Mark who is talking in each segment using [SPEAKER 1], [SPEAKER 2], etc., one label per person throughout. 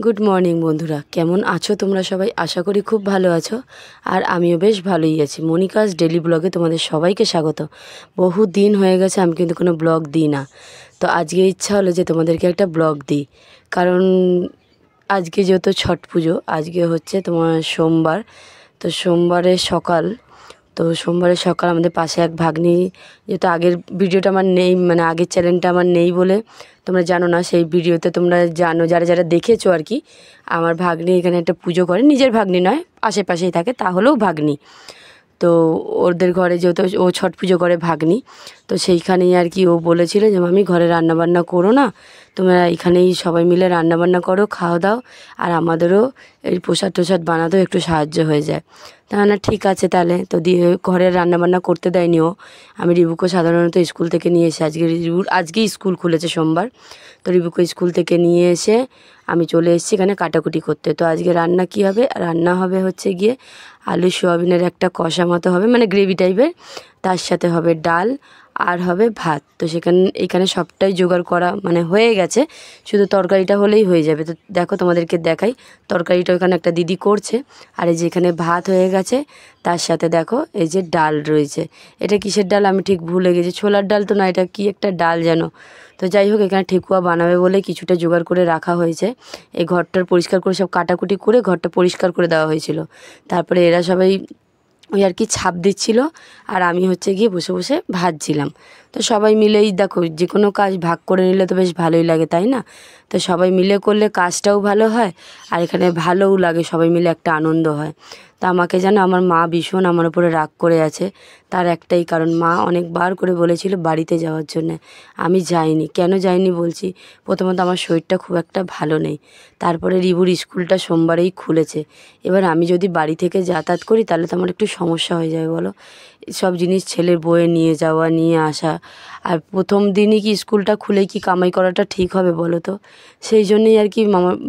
[SPEAKER 1] Good morning বন্ধুরা, কেমন আছো তোমরা সবাই? আশা করি খুব ভালো আছো। আর আমিও বেশ ভালোই আছি। মনিকাস ডেলি ব্লগে তোমাদের সবাইকে স্বাগত। বহু দিন হয়ে গেছে আমি কিন্তু কোনো ব্লগ দিই না, তো আজকে ইচ্ছা হলো যে তোমাদেরকে একটা ব্লগ দিই। কারণ আজকে যেহেতু ছট পুজো, আজকে হচ্ছে তোমার সোমবার, তো সোমবারের সকাল আমাদের পাশে এক ভাগ্নি, যেহেতু আগের ভিডিওটা আমার নেই, মানে আগের চ্যানেলটা আমার নেই বলে তোমরা জানো না, সেই ভিডিওতে তোমরা জানো যারা যারা দেখেছো আর কি। আমার ভাগ্নি এখানে একটা পুজো করে, নিজের ভাগ্নি নয়, আশেপাশেই থাকে, তাহলেও ভাগ্নি। তো ওদের ঘরে যেহেতু ও ছট পুজো করে ভাগ্নি, তো সেইখানেই আর কি ও বলেছিল যে মামি ঘরে রান্নাবান্না করো না, তোমরা এখানেই সবাই মিলে রান্নাবান্না করো, খাওয়া দাও, আর আমাদেরও এই প্রসাদ টোসাদ বানাতেও একটু সাহায্য হয়ে যায়। তা না ঠিক আছে তাহলে, তো দিয়ে ঘরের রান্নাবান্না করতে দেয়নি ও। আমি রিবুকে সাধারণত স্কুল থেকে নিয়ে এসে, আজকেই স্কুল খুলেছে সোমবার, তো রিবুকে স্কুল থেকে নিয়ে এসে আমি চলে এসেছি এখানে কাটাকুটি করতে। তো আজকে রান্না কি হবে? রান্না হবে হচ্ছে গিয়ে আলু সোয়াবিনের একটা কষা মতো হবে, মানে গ্রেভি টাইপের, তার সাথে হবে ডাল আর হবে ভাত। তো এখানে সবটাই জোগাড় করা মানে হয়ে গেছে, শুধু তরকারিটা হলেই হয়ে যাবে। তো দেখো তোমাদেরকে দেখাই, তরকারিটা ওখানে একটা দিদি করছে, আর এই যে এখানে ভাত হয়ে গেছে, তার সাথে দেখো এই যে ডাল রয়েছে। এটা কিসের ডাল আমি ঠিক ভুলে গেছি, ছোলার ডাল তো না, এটা কি একটা ডাল যেন। তো যাই হোক, এখানে ঠেকুয়া বানাবে বলে কিছুটা জোগাড় করে রাখা হয়েছে। এই ঘরটার পরিষ্কার করে সব কাটাকুটি করে ঘরটা পরিষ্কার করে দেওয়া হয়েছিল। তারপরে এরা সবাই ওই আর কি ছাপ দিচ্ছিল, আর আমি হচ্ছে গিয়ে বসে বসে ভাজছিলাম। তো সবাই মিলেই দেখো, যে কোনো কাজ ভাগ করে নিলে তো বেশ ভালোই লাগে, তাই না? তো সবাই মিলে করলে কাজটাও ভালো হয়, আর এখানে ভালোও লাগে, সবাই মিলে একটা আনন্দ হয়। তা আমাকে যেন আমার মা ভীষণ আমার উপরে রাগ করে আছে। তার একটাই কারণ, মা অনেকবার করে বলেছিল বাড়িতে যাওয়ার জন্যে, আমি যাইনি। কেন যাইনি বলছি, প্রথমত আমার শরীরটা খুব একটা ভালো নেই, তারপরে রিবুর স্কুলটা সোমবারেই খুলেছে। এবার আমি যদি বাড়ি থেকে যাতায়াত করি তাহলে তো আমার একটু সমস্যা হয়ে যাবে বলো, সব জিনিস ছেলের বয়ে নিয়ে যাওয়া নিয়ে আসা, আর প্রথম দিনই কি স্কুলটা খুলে কি কামাই করাটা ঠিক হবে বলো তো? সেই জন্যই আর কি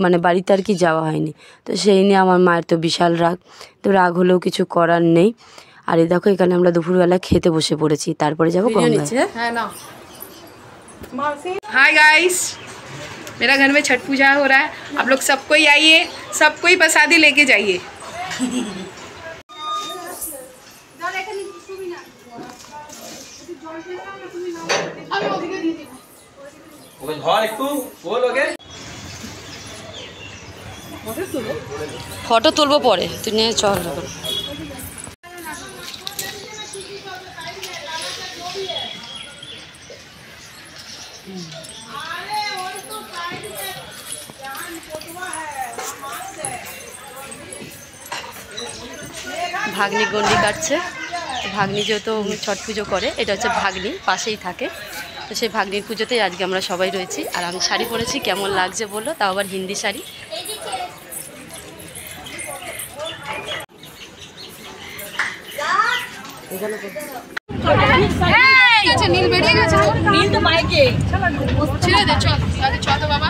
[SPEAKER 1] মানে বাড়িতে আর কি যাওয়া হয়নি। তো সেই নিয়ে আমার মায়ের তো বিশাল রাগ, তো রাগ হলেও কিছু করার নেই। আর এই দেখো এখানে আমরা দুপুরবেলা খেতে বসে পড়েছি, তারপরে যাবো গঙ্গায়।
[SPEAKER 2] हाय गाइस, मेरा घर में छठ पूजा हो रहा है। आप लोग सबको ही आइए, सबको ही प्रसादी लेके जाइए।
[SPEAKER 1] ফটো তুলবো পরে, তুই নিয়ে চল। ভাগ্নি গন্ডি কাটছে। ভাগ্নি যেহেতু ছট পুজো করে, এটা হচ্ছে ভাগ্নি পাশেই থাকে, তো সেই ভাগ্নির পুজোতেই আজকে আমরা সবাই রয়েছি। আর আমি শাড়ি পরেছি, কেমন লাগছে বললো, তাও আবার হিন্দি শাড়ি।
[SPEAKER 2] নীল বেরিয়ে গেছে, নীল তো বাইকে ছেড়ে দে, চল চল তো বাবা,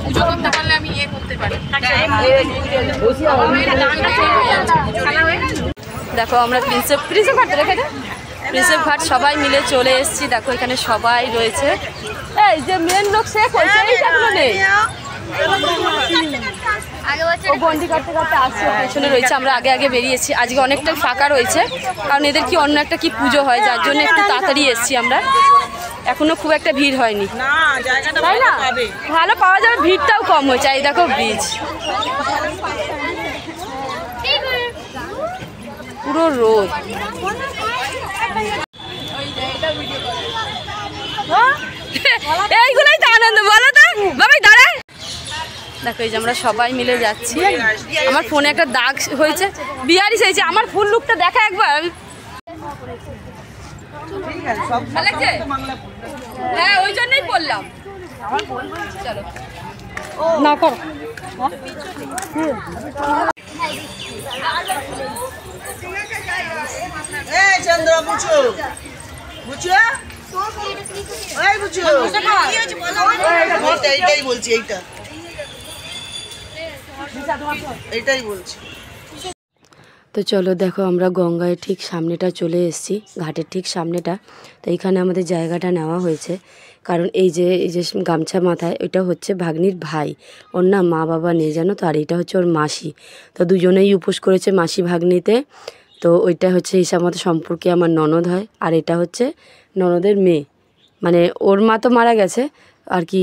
[SPEAKER 2] পুজো করতে পারলে আমি ইয়ে করতে পারি।
[SPEAKER 1] দেখো আমরা প্রিন্সেপ ঘাট রেখে প্রিন্সেপ ঘাট সবাই মিলে চলে এসেছি। দেখো এখানে সবাই রয়েছে, এই যে মেন লোক সে নেই, বন্দি কাটতে কাটতে আসছে, পেছনে রয়েছে। আমরা আগে আগে বেরিয়েছি, আজকে অনেকটাই ফাঁকা রয়েছে, কারণ এদের কি অন্য একটা কি পুজো হয়, যার জন্য একটু তাড়াতাড়ি এসেছি আমরা। এখনো খুব একটা ভিড় হয়নি, তাই না? ভালো পাওয়া যাবে, ভিড়টাও কম হয়েছে। এই দেখো ব্রিজ, পুরো রোদ। এইগুলোই তো আনন্দ, বলো তো বাবাই দাঁড়ায়। দেখো এই যে আমরা সবাই মিলে যাচ্ছি। আমার ফোনে একটা দাগ হয়েছে, বিহারি হয়েছে। আমার ফুল লুকটা দেখা একবার। হ্যাঁ ওই জন্যই বললাম, চলো না করো।
[SPEAKER 3] চন্দ্র বুঝো বুঝো এইটাই বলছি, এইটাই বলছি।
[SPEAKER 1] তো চলো দেখো আমরা গঙ্গায় ঠিক সামনেটা চলে এসেছি, ঘাটের ঠিক সামনেটা। তো এইখানে আমাদের জায়গাটা নেওয়া হয়েছে, কারণ এই যে গামছা মাথায় ওইটা হচ্ছে ভাগ্নির ভাই, ওর না মা বাবা নেই জানো তো, আর এটা হচ্ছে ওর মাসি। তো দুজনেই উপোস করেছে মাসি ভাগ্নিতে। তো ওইটা হচ্ছে হিসাব মতো সম্পর্কে আমার ননদ হয়, আর এটা হচ্ছে ননদের মেয়ে, মানে ওর মা তো মারা গেছে আর কি,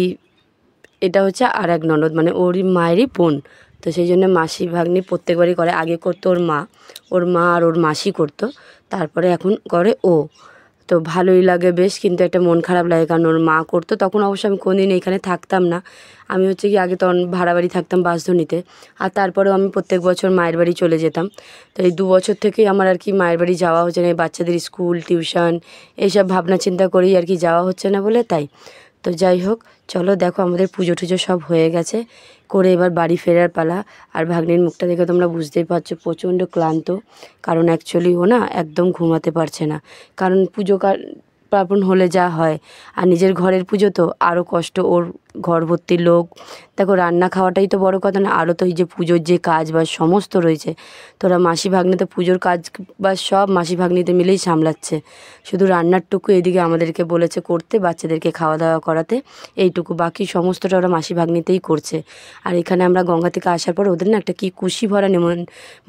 [SPEAKER 1] এটা হচ্ছে আর এক ননদ মানে ওর মায়েরই বোন। তো সেই জন্য মাসি ভাগ্নি প্রত্যেকবারই করে, আগে করতো ওর মা আর ওর মাসি করতো, তারপরে এখন করে ও। তো ভালোই লাগে বেশ, কিন্তু একটা মন খারাপ লাগে কারণ ওর মা করতো তখন অবশ্য আমি কোনোদিন এখানে থাকতাম না। আমি হচ্ছে কি আগে তখন ভাড়া বাড়ি থাকতাম বাসধনীতে, আর তারপরেও আমি প্রত্যেক বছর মায়ের বাড়ি চলে যেতাম। তো এই 2 বছর থেকেই আমার আর কি মায়ের বাড়ি যাওয়া হচ্ছে না, এই বাচ্চাদের স্কুল টিউশন এইসব ভাবনা চিন্তা করেই আর কি যাওয়া হচ্ছে না বলে তাই। তো যাই হোক, চলো দেখো আমাদের পুজো টুজো সব হয়ে গেছে, করে এবার বাড়ি ফেরার পালা। আর ভাগ্নির মুখটা দেখে তোমরা বুঝতেই পারছো প্রচণ্ড ক্লান্ত, কারণ অ্যাকচুয়ালি ও না একদম ঘুমাতে পারছে না, কারণ পুজো পার্বণ হলে যা হয়, আর নিজের ঘরের পুজো তো আরও কষ্ট, ওর ঘর ভর্তি লোক, দেখো রান্না খাওয়াটাই তো বড় কথা না, আরও তো এই যে পুজোর যে কাজ বা সমস্ত রয়েছে, তোরা মাসি ভাগ্নিতে পুজোর কাজ বা সব মাসি ভাগ্নিতে মিলেই সামলাচ্ছে, শুধু রান্নারটুকু এদিকে আমাদেরকে বলেছে করতে, বাচ্চাদেরকে খাওয়া দাওয়া করাতে, এইটুকু, বাকি সমস্তটা ওরা মাসি ভাগ্নিতেই করছে। আর এখানে আমরা গঙ্গা থেকে আসার পর ওদের না একটা কি কুশি ভরা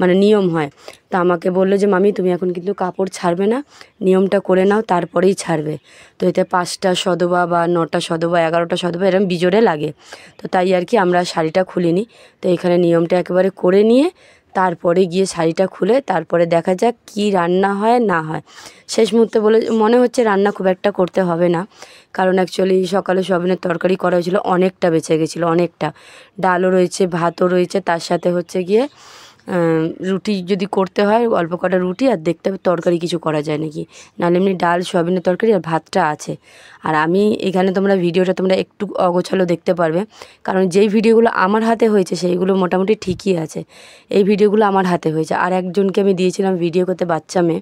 [SPEAKER 1] মানে নিয়ম হয়। তা আমাকে বললো যে মামি তুমি এখন কিন্তু কাপড় ছাড়বে না, নিয়মটা করে নাও তারপরেই ছাড়বে। তো এতে 5টা সধবা বা 9টা সধবা 11টা সধবা এরকম বিজোড়ে লাগে। তো তাই আর কি আমরা শাড়িটা খুলিনি। তো এখানে নিয়মটা একেবারে করে নিয়ে তারপরে গিয়ে শাড়িটা খুলে তারপরে দেখা যাক কি রান্না হয় না হয়। শেষ মুহূর্তে মনে হচ্ছে রান্না খুব একটা করতে হবে না, কারণ অ্যাকচুয়ালি সকালে সয়াবিনের তরকারি করা হয়েছিল, অনেকটা বেঁচে গেছিলো, অনেকটা ডালও রয়েছে, ভাতও রয়েছে, তার সাথে হচ্ছে গিয়ে রুটি যদি করতে হয় অল্প কটা রুটি, আর দেখতে হবে তরকারি কিছু করা যায় নাকি, নাহলে এমনি ডাল সয়াবিনের তরকারি আর ভাতটা আছে। আর আমি এখানে ভিডিওটা তোমরা একটু অগোছালো দেখতে পারবে, কারণ যেই ভিডিওগুলো আমার হাতে হয়েছে সেইগুলো মোটামুটি ঠিকই আছে, এই ভিডিওগুলো আমার হাতে হয়েছে। আর একজনকে আমি দিয়েছিলাম ভিডিও করতে, বাচ্চা মেয়ে,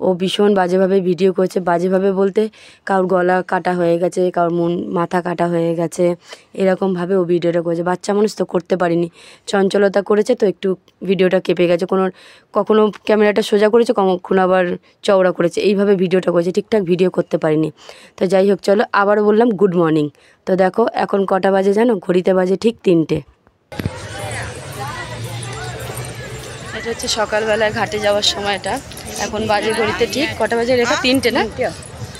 [SPEAKER 1] ও ভীষণ বাজেভাবে ভিডিও করছে, বাজেভাবে বলতে কারোর গলা কাটা হয়ে গেছে, কারোর মাথা কাটা হয়ে গেছে, এরকমভাবে ও ভিডিওটা করেছে। বাচ্চা মানুষ তো করতে পারিনি, চঞ্চলতা করেছে তো একটু ভিডিওটা কেঁপে গেছে, কখনো ক্যামেরাটা সোজা করেছে, কখনো আবার চওড়া করেছে, এইভাবে ভিডিওটা করেছে, ঠিকঠাক ভিডিও করতে পারিনি। তো যাই হোক চলো, আবারও বললাম গুড মর্নিং। তো দেখো এখন কটা বাজে জানো, ঘড়িতে বাজে ঠিক 3টে। এটা হচ্ছে সকালবেলায় ঘাটে যাওয়ার সময়টা, এখন বাজে ঘড়িতে ঠিক কটা বাজে রেখা, 3টে না,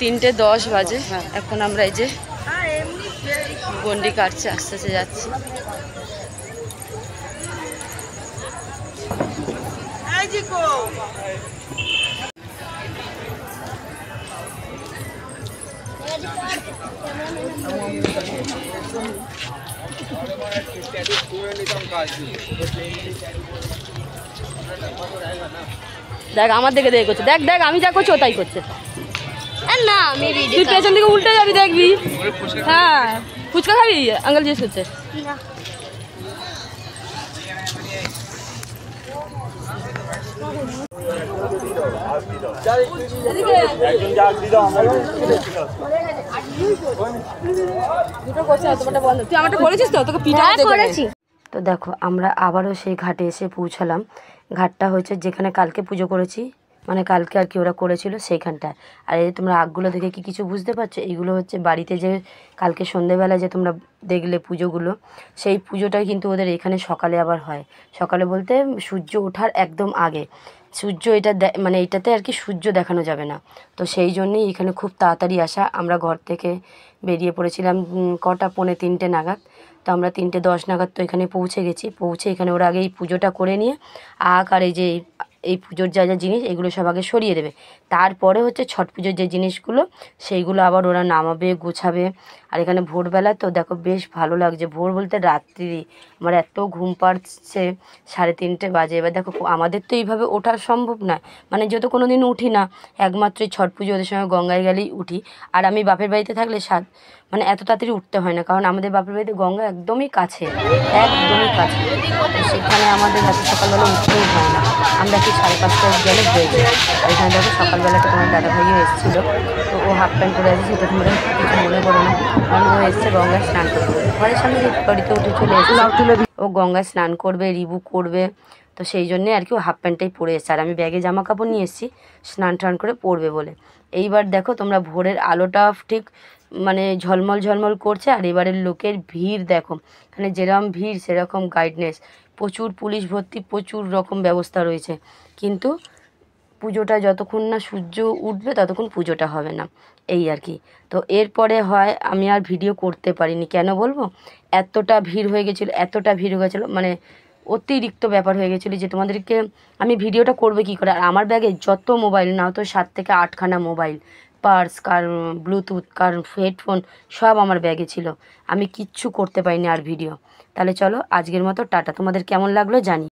[SPEAKER 1] 3:10 বাজে। এখন আমরা এই যে গন্ডি কাটছে, আস্তে আস্তে যাচ্ছি। দেখ আমার দেখে দেখে করছে, দেখ দেখ আমি যা করছি ও তাই করছে।
[SPEAKER 4] না আমি
[SPEAKER 1] তুই পেছন দিকে উল্টে যাবি দেখবি। হ্যাঁ ফুচকা খাবি, আঙ্কেল জিজ্ঞেস করছে। তুই আমারটা করেছিস তো, তোকে পিঠা করেছি। তো দেখো আমরা আবারও সেই ঘাটে এসে পৌঁছালাম। ঘাটটা হচ্ছে যেখানে কালকে পুজো করেছি, মানে কালকে আর কি ওরা করেছিল সেইখানটায়। আর এই তোমরা আগগুলো দেখে কি কিছু বুঝতে পারছো, এইগুলো হচ্ছে বাড়িতে যে কালকে সন্ধেবেলায় যে তোমরা দেখলে পুজোগুলো, সেই পুজোটাই কিন্তু ওদের এখানে সকালে আবার হয়। সকালে বলতে সূর্য ওঠার একদম আগে, সূর্য এটা মানে এইটাতে আর কি সূর্য দেখানো যাবে না, তো সেই জন্যই এখানে খুব তাড়াতাড়ি আসা। আমরা ঘর থেকে বেরিয়ে পড়েছিলাম কটা 2:45 নাগাদ। তো আমরা 3:10 নাগাদ তো এখানে পৌঁছে গেছি। পৌঁছে এখানে ওরা আগে এই পুজোটা করে নিয়ে আর এই যে এই পুজোর যা যা জিনিস এগুলো সব আগে সরিয়ে দেবে, তারপরে হচ্ছে ছট পুজোর যে জিনিসগুলো সেইগুলো আবার ওরা নামাবে, গোছাবে। আর এখানে ভোরবেলা তো দেখো বেশ ভালো লাগছে, ভোর বলতে রাত্রি, আমার এত ঘুম পাড়ছে, 3:30 বাজে। এবার দেখো আমাদের তো এইভাবে ওঠা সম্ভব না, মানে যত কোনো দিন উঠি না, একমাত্র ছট পুজো ওদের সঙ্গে গঙ্গায় গেলেই উঠি। আর আমি বাপের বাড়িতে থাকলে মানে এত তাড়াতাড়ি উঠতে হয় না, কারণ আমাদের বাপের বাড়িতে গঙ্গা একদমই কাছে, একদমই কাছে, সেখানে আমাদের এত সকালবেলা উঠতেই হয় না। আমরা কি 5:30 গেলে হয়ে যায়। আর এখানে দেখো সকালবেলাটা তোমার দাদা ভাইও এসেছিলো, তো ও হাফ প্যান্ট করে আছে, সেটা তোমরা কিছু মনে করো না, কারণ ও এসছে গঙ্গায় স্নান করবে। ঘরের সামনে যে বাড়িতে উঠে চলে এসেছে, ও গঙ্গায় স্নান করবে, রিবু করবে, তো সেই জন্যে আর কি ও হাফ প্যান্টটাই পরে এসছে। আর আমি ব্যাগে জামা কাপড় নিয়ে এসেছি স্নান টান করে পরবে বলে। এইবার দেখো তোমরা ভোরের আলোটা ঠিক মানে ঝলমল ঝলমল করছে। আর এবারের লোকের ভিড় দেখো, এখানে যেরকম ভিড় সেরকম গাইডনেস, প্রচুর পুলিশ ভর্তি, প্রচুর রকম ব্যবস্থা রয়েছে। কিন্তু পুজোটা যতক্ষণ না সূর্য উঠবে ততক্ষণ পুজোটা হবে না, এই আর কি। তো এরপরে হয় আমি আর ভিডিও করতে পারিনি, কেন বলবো, এতটা ভিড় হয়ে গেছিলো, এতটা ভিড় হয়ে গেছিলো, মানে অতিরিক্ত ব্যাপার হয়ে গেছিলো যে তোমাদেরকে আমি ভিডিওটা করবে কী করে। আর আমার ব্যাগে যত মোবাইল, না তো 7 থেকে 8খানা মোবাইল, পার্স, কার ব্লুটুথ, কার হেডফোন, সব আমার ব্যাগে ছিল, আমি কিচ্ছু করতে পারিনি আর ভিডিও। তাহলে চলো আজকের মতো টাটা, তোমাদের কেমন লাগলো জানি।